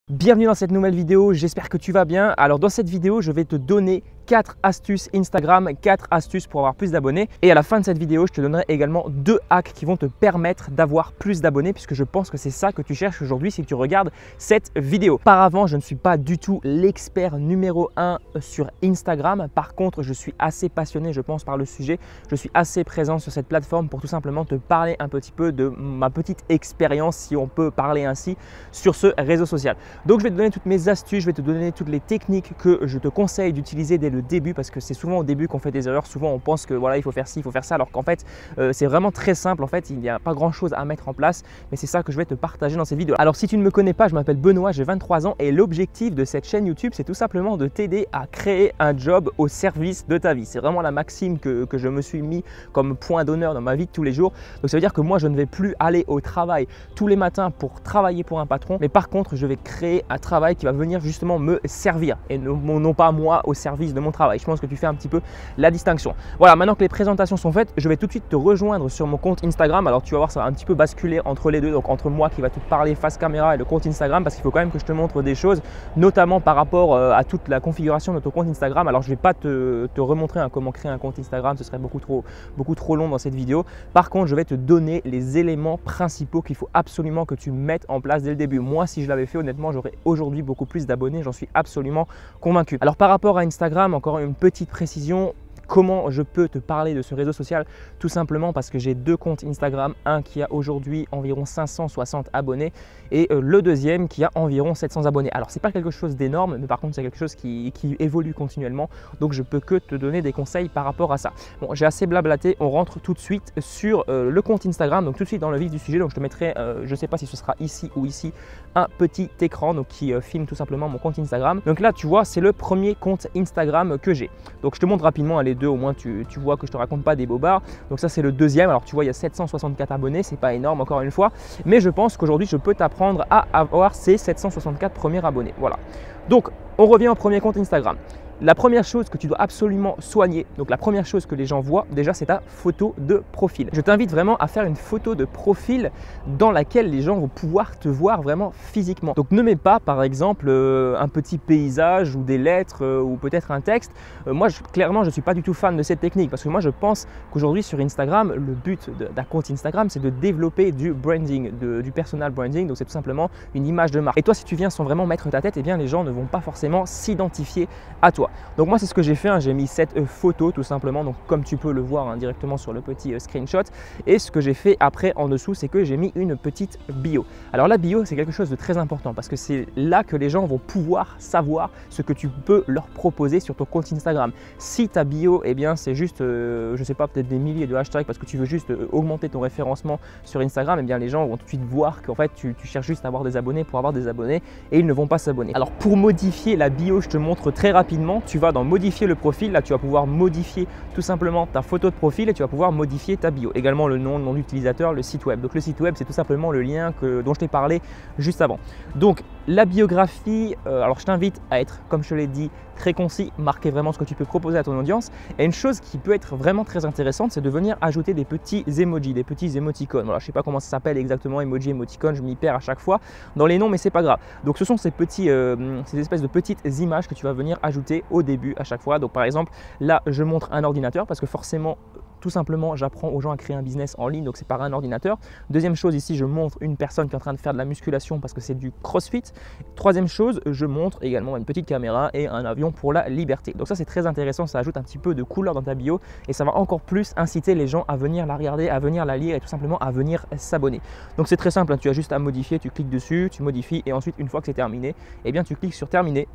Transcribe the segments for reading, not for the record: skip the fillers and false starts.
Bienvenue dans cette nouvelle vidéo, j'espère que tu vas bien. Alors dans cette vidéo, je vais te donner 4 astuces Instagram, 4 astuces pour avoir plus d'abonnés. Et à la fin de cette vidéo, je te donnerai également 2 hacks qui vont te permettre d'avoir plus d'abonnés puisque je pense que c'est ça que tu cherches aujourd'hui si tu regardes cette vidéo. Auparavant, je ne suis pas du tout l'expert numéro 1 sur Instagram. Par contre, je suis assez passionné, je pense, par le sujet. Je suis assez présent sur cette plateforme pour tout simplement te parler un petit peu de ma petite expérience, si on peut parler ainsi, sur ce réseau social. Donc je vais te donner toutes mes astuces, je vais te donner toutes les techniques que je te conseille d'utiliser dès le début parce que c'est souvent au début qu'on fait des erreurs. Souvent on pense que voilà, il faut faire ci, il faut faire ça, alors qu'en fait c'est vraiment très simple. En fait, il n'y a pas grand chose à mettre en place, mais c'est ça que je vais te partager dans cette vidéo. Alors si tu ne me connais pas, je m'appelle Benoît, j'ai 23 ans et l'objectif de cette chaîne YouTube, c'est tout simplement de t'aider à créer un job au service de ta vie. C'est vraiment la maxime que je me suis mis comme point d'honneur dans ma vie de tous les jours. Donc ça veut dire que moi je ne vais plus aller au travail tous les matins pour travailler pour un patron, mais par contre je vais créer un travail qui va venir justement me servir et non pas moi au service de mon travail. Je pense que tu fais un petit peu la distinction. Voilà, maintenant que les présentations sont faites, je vais tout de suite te rejoindre sur mon compte Instagram. Alors tu vas voir, ça va un petit peu basculer entre les deux, donc entre moi qui va te parler face caméra et le compte Instagram, parce qu'il faut quand même que je te montre des choses, notamment par rapport à toute la configuration de ton compte Instagram. Alors je ne vais pas te remontrer comment créer un compte Instagram, ce serait beaucoup trop long dans cette vidéo. Par contre, je vais te donner les éléments principaux qu'il faut absolument que tu mettes en place dès le début. Moi, si je l'avais fait, honnêtement, j'aurais aujourd'hui beaucoup plus d'abonnés, j'en suis absolument convaincu. Alors par rapport à Instagram, encore une petite précision. Comment je peux te parler de ce réseau social? Tout simplement parce que j'ai 2 comptes Instagram, un qui a aujourd'hui environ 560 abonnés et le deuxième qui a environ 700 abonnés. Alors c'est pas quelque chose d'énorme, mais par contre c'est quelque chose qui évolue continuellement, donc je peux que te donner des conseils par rapport à ça. Bon, j'ai assez blablaté, on rentre tout de suite sur le compte Instagram, donc tout de suite dans le vif du sujet. Donc je te mettrai, je ne sais pas si ce sera ici ou ici, un petit écran donc, qui filme tout simplement mon compte Instagram. Donc là tu vois, c'est le premier compte Instagram que j'ai. Donc je te montre rapidement les deux, au moins tu vois que je te raconte pas des bobards. Donc ça c'est le deuxième. Alors tu vois, il y a 764 abonnés, c'est pas énorme encore une fois, mais je pense qu'aujourd'hui je peux t'apprendre à avoir ces 764 premiers abonnés. Voilà, donc on revient au premier compte Instagram. La première chose que tu dois absolument soigner, donc la première chose que les gens voient déjà, c'est ta photo de profil. Je t'invite vraiment à faire une photo de profil dans laquelle les gens vont pouvoir te voir vraiment physiquement. Donc ne mets pas par exemple un petit paysage ou des lettres ou peut-être un texte. Moi clairement je ne suis pas du tout fan de cette technique parce que moi je pense qu'aujourd'hui sur Instagram, le but d'un compte Instagram, c'est de développer du branding, du personal branding. Donc c'est tout simplement une image de marque. Et toi, si tu viens sans vraiment mettre ta tête, eh bien les gens ne vont pas forcément s'identifier à toi. Donc moi c'est ce que j'ai fait, hein. J'ai mis cette photo tout simplement, donc comme tu peux le voir hein, directement sur le petit screenshot. Et ce que j'ai fait après en dessous, c'est que j'ai mis une petite bio. Alors la bio, c'est quelque chose de très important parce que c'est là que les gens vont pouvoir savoir ce que tu peux leur proposer sur ton compte Instagram. Si ta bio, eh bien c'est juste, je sais pas, peut-être des milliers de hashtags parce que tu veux juste augmenter ton référencement sur Instagram, eh bien les gens vont tout de suite voir qu'en fait tu cherches juste à avoir des abonnés pour avoir des abonnés et ils ne vont pas s'abonner. Alors pour modifier la bio, je te montre très rapidement. Tu vas dans modifier le profil, là tu vas pouvoir modifier tout simplement ta photo de profil et tu vas pouvoir modifier ta bio. Également le nom d'utilisateur, le site web. Donc le site web, c'est tout simplement le lien dont je t'ai parlé juste avant. Donc la biographie, alors je t'invite à être, comme je te l'ai dit, très concis, marquer vraiment ce que tu peux proposer à ton audience. Et une chose qui peut être vraiment très intéressante, c'est de venir ajouter des petits emojis, des petits émoticônes. Voilà, je ne sais pas comment ça s'appelle exactement, emoji, émoticône, je m'y perds à chaque fois dans les noms, mais c'est pas grave. Donc ce sont ces espèces de petites images que tu vas venir ajouter au début à chaque fois. Donc par exemple, là je montre un ordinateur parce que forcément, tout simplement, j'apprends aux gens à créer un business en ligne, donc c'est par un ordinateur. Deuxième chose, ici, je montre une personne qui est en train de faire de la musculation parce que c'est du crossfit. Troisième chose, je montre également une petite caméra et un avion pour la liberté. Donc ça, c'est très intéressant, ça ajoute un petit peu de couleur dans ta bio et ça va encore plus inciter les gens à venir la regarder, à venir la lire et tout simplement à venir s'abonner. Donc c'est très simple, hein, tu as juste à modifier, tu cliques dessus, tu modifies et ensuite, une fois que c'est terminé, eh bien, tu cliques sur terminer.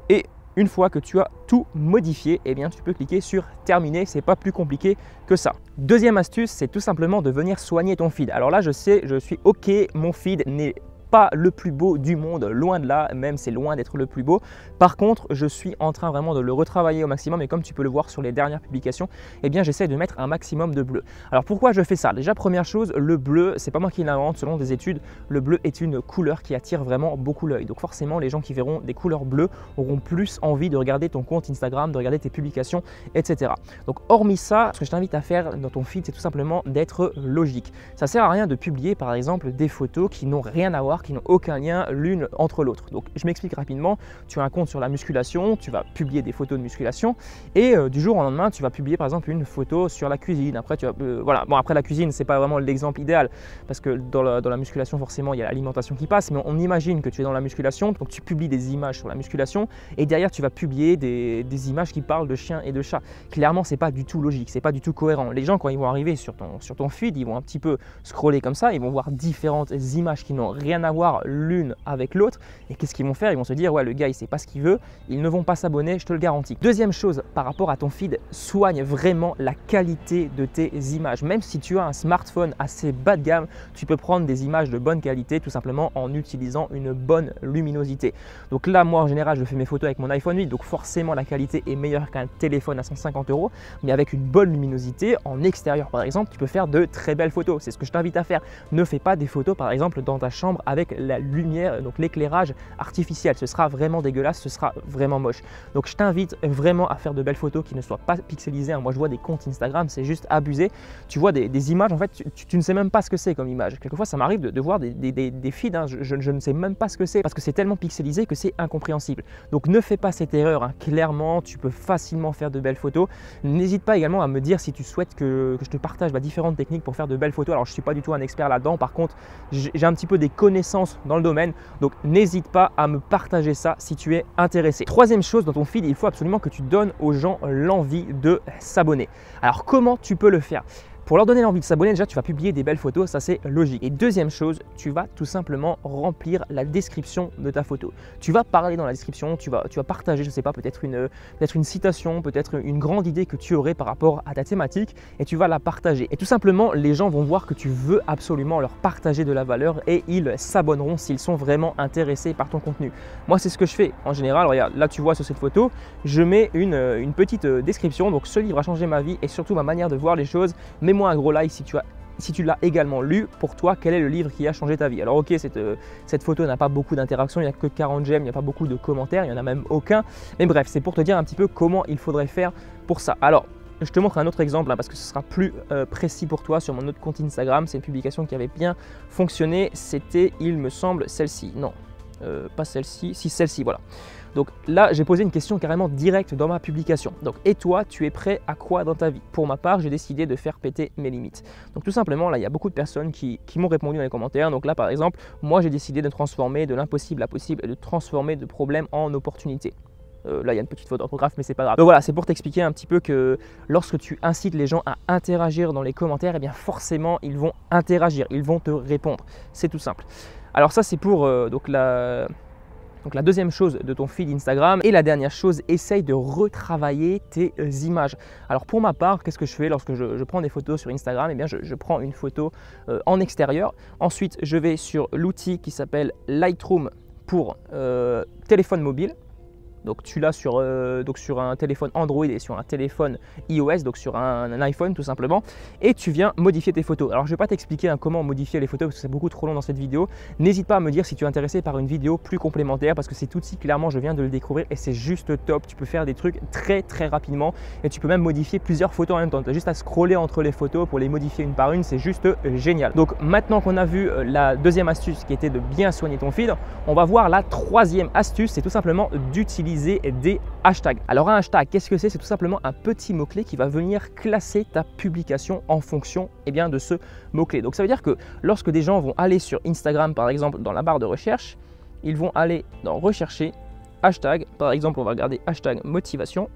Et une fois que tu as tout modifié, eh bien, tu peux cliquer sur terminer, c'est pas plus compliqué que ça. Deuxième astuce, c'est tout simplement de venir soigner ton feed. Alors là, je sais, je suis OK, mon feed n'est pas le plus beau du monde, loin de là, même c'est loin d'être le plus beau. Par contre, je suis en train vraiment de le retravailler au maximum et comme tu peux le voir sur les dernières publications, eh bien j'essaie de mettre un maximum de bleu. Alors pourquoi je fais ça? Déjà, première chose, le bleu, c'est pas moi qui l'invente, selon des études, le bleu est une couleur qui attire vraiment beaucoup l'œil. Donc forcément, les gens qui verront des couleurs bleues auront plus envie de regarder ton compte Instagram, de regarder tes publications, etc. Donc hormis ça, ce que je t'invite à faire dans ton feed, c'est tout simplement d'être logique. Ça sert à rien de publier par exemple des photos qui n'ont rien à voir voir qui n'ont aucun lien l'une entre l'autre. Donc je m'explique rapidement, tu as un compte sur la musculation, tu vas publier des photos de musculation et du jour au lendemain tu vas publier par exemple une photo sur la cuisine. Après tu vas, voilà, bon après la cuisine c'est pas vraiment l'exemple idéal parce que dans la musculation forcément il y a l'alimentation qui passe, mais on imagine que tu es dans la musculation, donc tu publies des images sur la musculation et derrière tu vas publier des images qui parlent de chiens et de chats. Clairement c'est pas du tout logique, c'est pas du tout cohérent. Les gens quand ils vont arriver sur ton feed, ils vont un petit peu scroller comme ça, ils vont voir différentes images qui n'ont rien à voir l'une avec l'autre et qu'est-ce qu'ils vont faire? Ils vont se dire ouais le gars il sait pas ce qu'il veut, ils ne vont pas s'abonner, je te le garantis. Deuxième chose par rapport à ton feed, soigne vraiment la qualité de tes images. Même si tu as un smartphone assez bas de gamme, tu peux prendre des images de bonne qualité tout simplement en utilisant une bonne luminosité. Donc là moi en général je fais mes photos avec mon iPhone 8, donc forcément la qualité est meilleure qu'un téléphone à 150 €, mais avec une bonne luminosité en extérieur par exemple, tu peux faire de très belles photos. C'est ce que je t'invite à faire. Ne fais pas des photos par exemple dans ta chambre avec la lumière, donc l'éclairage artificiel. Ce sera vraiment dégueulasse, ce sera vraiment moche. Donc je t'invite vraiment à faire de belles photos qui ne soient pas pixelisées. Moi je vois des comptes Instagram, c'est juste abusé. Tu vois des images, en fait tu ne sais même pas ce que c'est comme image. Quelquefois ça m'arrive de voir des feeds, hein, je ne sais même pas ce que c'est parce que c'est tellement pixelisé que c'est incompréhensible. Donc ne fais pas cette erreur, hein. Clairement tu peux facilement faire de belles photos. N'hésite pas également à me dire si tu souhaites que je te partage différentes techniques pour faire de belles photos. Alors je ne suis pas du tout un expert là-dedans, par contre j'ai un petit peu des connaissances dans le domaine, donc n'hésite pas à me partager ça si tu es intéressé. Troisième chose, dans ton feed, il faut absolument que tu donnes aux gens l'envie de s'abonner. Alors comment tu peux le faire? Pour leur donner l'envie de s'abonner, déjà tu vas publier des belles photos, ça c'est logique. Et deuxième chose, tu vas tout simplement remplir la description de ta photo. Tu vas parler dans la description, tu vas partager, je ne sais pas, peut-être une citation, peut-être une grande idée que tu aurais par rapport à ta thématique et tu vas la partager. Et tout simplement, les gens vont voir que tu veux absolument leur partager de la valeur et ils s'abonneront s'ils sont vraiment intéressés par ton contenu. Moi, c'est ce que je fais en général. Regarde, là tu vois sur cette photo, je mets une petite description. Donc ce livre a changé ma vie et surtout ma manière de voir les choses. Mets-moi un gros like si tu l'as également lu. Pour toi, quel est le livre qui a changé ta vie? Alors ok, cette photo n'a pas beaucoup d'interaction, il n'y a que 40 j'aime, il n'y a pas beaucoup de commentaires, il n'y en a même aucun. Mais bref, c'est pour te dire un petit peu comment il faudrait faire pour ça. Alors, je te montre un autre exemple, hein, parce que ce sera plus précis pour toi sur mon autre compte Instagram. C'est une publication qui avait bien fonctionné. C'était, il me semble, celle-ci. Non, pas celle-ci. Si, celle-ci, voilà. Donc là, j'ai posé une question carrément directe dans ma publication. Donc, et toi, tu es prêt à quoi dans ta vie? Pour ma part, j'ai décidé de faire péter mes limites. Donc tout simplement, là, il y a beaucoup de personnes qui m'ont répondu dans les commentaires. Donc là, par exemple, moi, j'ai décidé de transformer de l'impossible à possible et de transformer de problèmes en opportunités. Là, il y a une petite faute d'orthographe, mais c'est pas grave. Donc voilà, c'est pour t'expliquer un petit peu que lorsque tu incites les gens à interagir dans les commentaires, eh bien forcément, ils vont interagir, ils vont te répondre. C'est tout simple. Alors ça, c'est pour donc la deuxième chose de ton feed Instagram. Et la dernière chose, essaye de retravailler tes images. Alors pour ma part, qu'est-ce que je fais lorsque je prends des photos sur Instagram? Eh bien, je prends une photo en extérieur. Ensuite, je vais sur l'outil qui s'appelle Lightroom pour téléphone mobile. Donc tu l'as sur un téléphone Android et sur un téléphone iOS, donc sur un iPhone tout simplement, et tu viens modifier tes photos. Alors je ne vais pas t'expliquer comment modifier les photos parce que c'est beaucoup trop long dans cette vidéo. N'hésite pas à me dire si tu es intéressé par une vidéo plus complémentaire parce que cet outil, clairement, je viens de le découvrir et c'est juste top. Tu peux faire des trucs très rapidement et tu peux même modifier plusieurs photos en même temps. Tu as juste à scroller entre les photos pour les modifier une par une, c'est juste génial. Donc maintenant qu'on a vu la deuxième astuce qui était de bien soigner ton feed, on va voir la troisième astuce, c'est tout simplement d'utiliser des hashtags. Alors un hashtag, qu'est-ce que c'est? C'est tout simplement un petit mot-clé qui va venir classer ta publication en fonction de ce mot-clé. Donc ça veut dire que lorsque des gens vont aller sur Instagram par exemple dans la barre de recherche, ils vont aller dans rechercher hashtag, par exemple on va regarder hashtag motivation.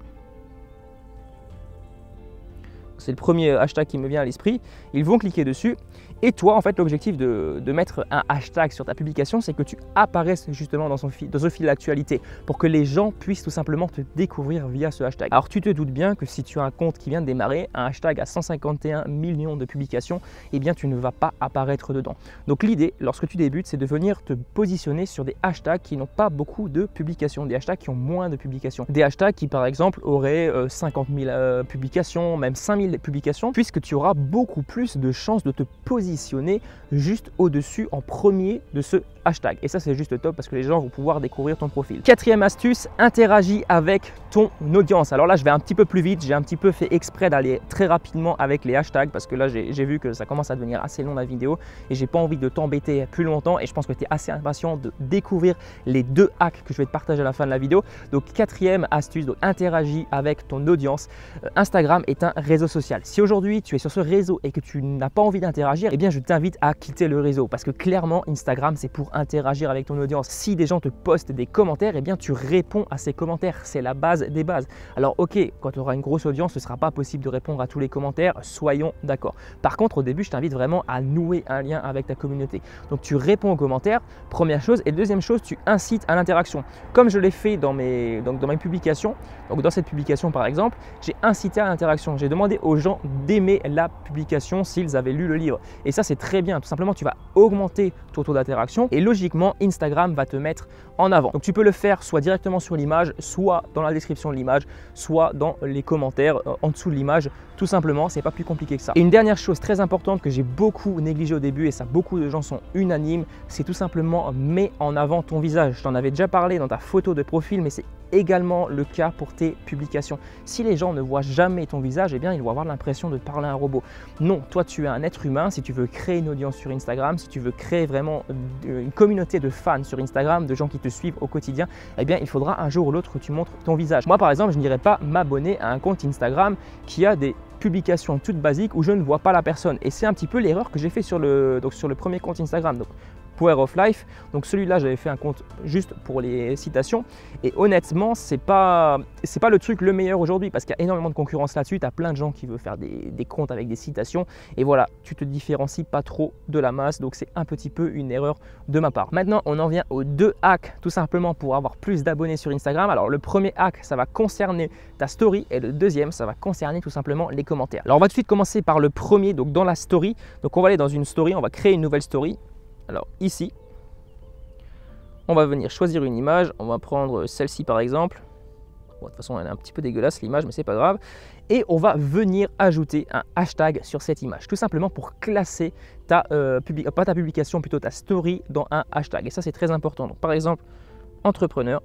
C'est le premier hashtag qui me vient à l'esprit. Ils vont cliquer dessus. Et toi, en fait, l'objectif de mettre un hashtag sur ta publication, c'est que tu apparaisses justement dans ce fil d'actualité pour que les gens puissent tout simplement te découvrir via ce hashtag. Alors, tu te doutes bien que si tu as un compte qui vient de démarrer, un hashtag à 151 millions de publications, eh bien, tu ne vas pas apparaître dedans. Donc, l'idée, lorsque tu débutes, c'est de venir te positionner sur des hashtags qui n'ont pas beaucoup de publications, des hashtags qui ont moins de publications. Des hashtags qui, par exemple, auraient 50 000 publications, même 5 000 publications, puisque tu auras beaucoup plus de chances de te positionner juste au-dessus en premier de ce hashtag. Et ça, c'est juste top parce que les gens vont pouvoir découvrir ton profil. Quatrième astuce, interagis avec ton audience. Alors là, je vais un petit peu plus vite. J'ai un petit peu fait exprès d'aller très rapidement avec les hashtags parce que là, j'ai vu que ça commence à devenir assez long la vidéo et j'ai pas envie de t'embêter plus longtemps. Et je pense que tu es assez impatient de découvrir les 2 hacks que je vais te partager à la fin de la vidéo. Donc, quatrième astuce, donc interagis avec ton audience. Instagram est un réseau social. Si aujourd'hui tu es sur ce réseau et que tu n'as pas envie d'interagir, eh bien je t'invite à quitter le réseau parce que clairement Instagram c'est pour interagir avec ton audience. Si des gens te postent des commentaires, eh bien tu réponds à ces commentaires, c'est la base des bases. Alors ok, quand tu auras une grosse audience, ce ne sera pas possible de répondre à tous les commentaires, soyons d'accord. Par contre au début, je t'invite vraiment à nouer un lien avec ta communauté. Donc tu réponds aux commentaires, première chose, et deuxième chose, tu incites à l'interaction. Comme je l'ai fait dans mes publications, donc dans cette publication par exemple, j'ai incité à l'interaction. J'ai demandé aux gens d'aimer la publication s'ils avaient lu le livre. Et ça, c'est très bien. Tout simplement, tu vas augmenter ton taux d'interaction et logiquement, Instagram va te mettre en avant. Donc, tu peux le faire soit directement sur l'image, soit dans la description de l'image, soit dans les commentaires en dessous de l'image. Tout simplement, c'est pas plus compliqué que ça. Et une dernière chose très importante que j'ai beaucoup négligée au début et ça, beaucoup de gens sont unanimes, c'est tout simplement mets en avant ton visage. Je t'en avais déjà parlé dans ta photo de profil, mais c'est également le cas pour tes publications. Si les gens ne voient jamais ton visage, eh bien ils vont avoir l'impression de parler à un robot. Non, toi tu es un être humain. Si tu veux créer une audience sur Instagram, si tu veux créer vraiment une communauté de fans sur Instagram, de gens qui te suivent au quotidien, eh bien il faudra un jour ou l'autre que tu montres ton visage. Moi par exemple, je n'irai pas m'abonner à un compte Instagram qui a des publications toutes basiques où je ne vois pas la personne. Et c'est un petit peu l'erreur que j'ai fait sur le premier compte Instagram. Donc, Power of Life. Donc celui-là, j'avais fait un compte juste pour les citations. Et honnêtement, c'est pas le truc le meilleur aujourd'hui parce qu'il y a énormément de concurrence là-dessus. Tu as plein de gens qui veulent faire des comptes avec des citations. Et voilà, tu te différencies pas trop de la masse. Donc c'est un petit peu une erreur de ma part. Maintenant, on en vient aux 2 hacks tout simplement pour avoir plus d'abonnés sur Instagram. Alors le premier hack, ça va concerner ta story. Et le deuxième, ça va concerner tout simplement les commentaires. Alors on va tout de suite commencer par le premier, donc dans la story. Donc on va aller dans une story, on va créer une nouvelle story. Alors ici, on va venir choisir une image, on va prendre celle-ci par exemple. Bon, de toute façon elle est un petit peu dégueulasse l'image, mais c'est pas grave. Et on va venir ajouter un hashtag sur cette image, tout simplement pour classer pas ta publication, plutôt ta story dans un hashtag. Et ça c'est très important. Donc par exemple, entrepreneur.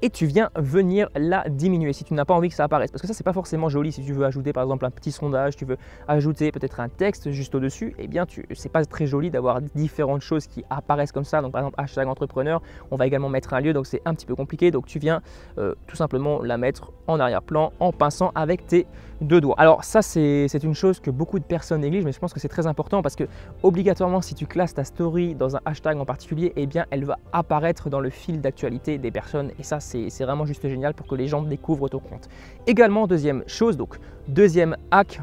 Et tu viens venir la diminuer si tu n'as pas envie que ça apparaisse. Parce que ça, c'est pas forcément joli. Si tu veux ajouter par exemple un petit sondage, tu veux ajouter peut-être un texte juste au-dessus, eh bien, c'est pas très joli d'avoir différentes choses qui apparaissent comme ça. Donc par exemple, hashtag entrepreneur, on va également mettre un lieu, donc c'est un petit peu compliqué. Donc tu viens tout simplement la mettre en arrière-plan en pinçant avec tes 2 doigts. Alors ça, c'est une chose que beaucoup de personnes négligent, mais je pense que c'est très important parce que obligatoirement, si tu classes ta story dans un hashtag en particulier, eh bien, elle va apparaître dans le fil d'actualité des personnes. Et ça, c'est vraiment juste génial pour que les gens découvrent ton compte. Également, deuxième chose, donc deuxième hack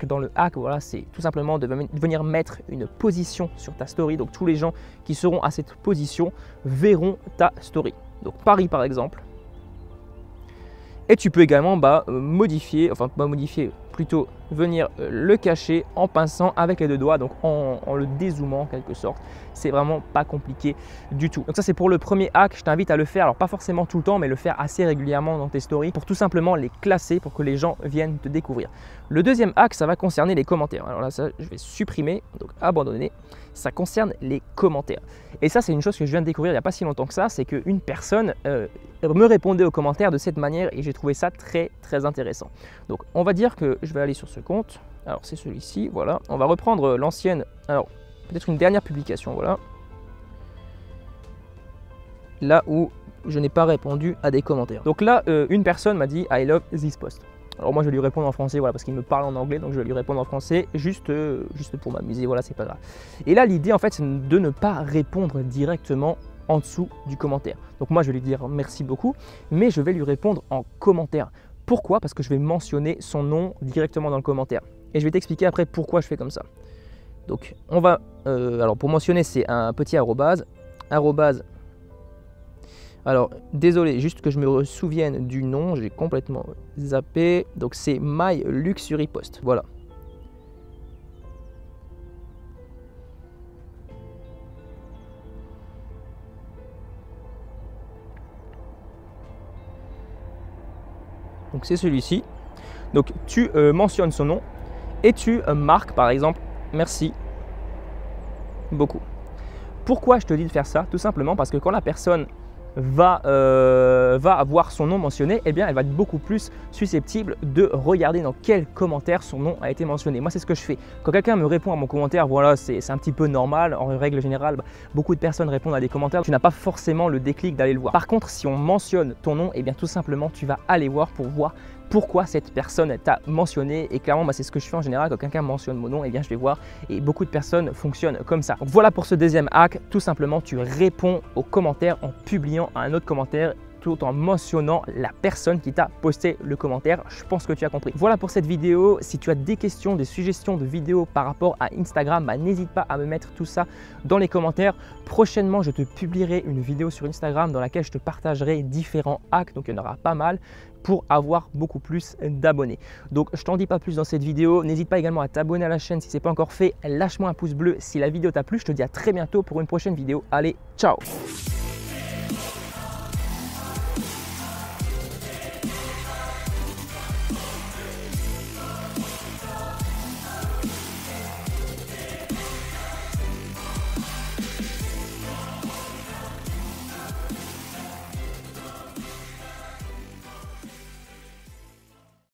dans le hack, voilà, c'est tout simplement de venir mettre une position sur ta story. Donc tous les gens qui seront à cette position verront ta story. Donc Paris par exemple. Et tu peux également modifier, enfin pas modifier, plutôt venir le cacher en pinçant avec les 2 doigts, donc en le dézoomant en quelque sorte. C'est vraiment pas compliqué du tout. Donc ça c'est pour le premier hack, je t'invite à le faire, alors pas forcément tout le temps, mais le faire assez régulièrement dans tes stories pour tout simplement les classer pour que les gens viennent te découvrir. Le deuxième hack, ça va concerner les commentaires. Alors là, ça, je vais supprimer, donc abandonner. Ça concerne les commentaires. Et ça, c'est une chose que je viens de découvrir il n'y a pas si longtemps que ça, c'est qu'une personne me répondait aux commentaires de cette manière et j'ai trouvé ça très très intéressant. Donc on va dire que je vais aller sur ce compte. Alors c'est celui-ci, voilà. On va reprendre l'ancienne, alors peut-être une dernière publication, voilà. Là où je n'ai pas répondu à des commentaires. Donc là, une personne m'a dit « I love this post ». Alors moi je vais lui répondre en français, voilà, parce qu'il me parle en anglais, donc je vais lui répondre en français, juste pour m'amuser, voilà, c'est pas grave. Et là l'idée en fait c'est de ne pas répondre directement en dessous du commentaire. Donc moi je vais lui dire merci beaucoup, mais je vais lui répondre en commentaire. Pourquoi? Parce que je vais mentionner son nom directement dans le commentaire. Et je vais t'expliquer après pourquoi je fais comme ça. Donc on va, alors pour mentionner c'est un petit arrobase, alors, désolé, juste que je me souvienne du nom, j'ai complètement zappé. Donc, c'est My Luxury Post. Voilà. Donc, c'est celui-ci. Donc, tu mentionnes son nom et tu marques, par exemple, merci beaucoup. Pourquoi je te dis de faire ça? Tout simplement parce que quand la personne va avoir son nom mentionné, eh bien, elle va être beaucoup plus susceptible de regarder dans quel commentaire son nom a été mentionné. Moi, c'est ce que je fais. Quand quelqu'un me répond à mon commentaire, voilà, c'est un petit peu normal. En règle générale, beaucoup de personnes répondent à des commentaires. Tu n'as pas forcément le déclic d'aller le voir. Par contre, si on mentionne ton nom, eh bien, tout simplement, tu vas aller voir pour voir pourquoi cette personne t'a mentionné. Et clairement, c'est ce que je fais en général. Quand quelqu'un mentionne mon nom, eh bien, je vais voir. Et beaucoup de personnes fonctionnent comme ça. Donc, voilà pour ce deuxième hack. Tout simplement, tu réponds aux commentaires en publiant un autre commentaire tout en mentionnant la personne qui t'a posté le commentaire. Je pense que tu as compris. Voilà pour cette vidéo. Si tu as des questions, des suggestions de vidéos par rapport à Instagram, n'hésite pas à me mettre tout ça dans les commentaires. Prochainement, je te publierai une vidéo sur Instagram dans laquelle je te partagerai différents hacks. Donc, il y en aura pas mal pour avoir beaucoup plus d'abonnés. Donc, je t'en dis pas plus dans cette vidéo. N'hésite pas également à t'abonner à la chaîne si ce n'est pas encore fait. Lâche-moi un pouce bleu si la vidéo t'a plu. Je te dis à très bientôt pour une prochaine vidéo. Allez, ciao!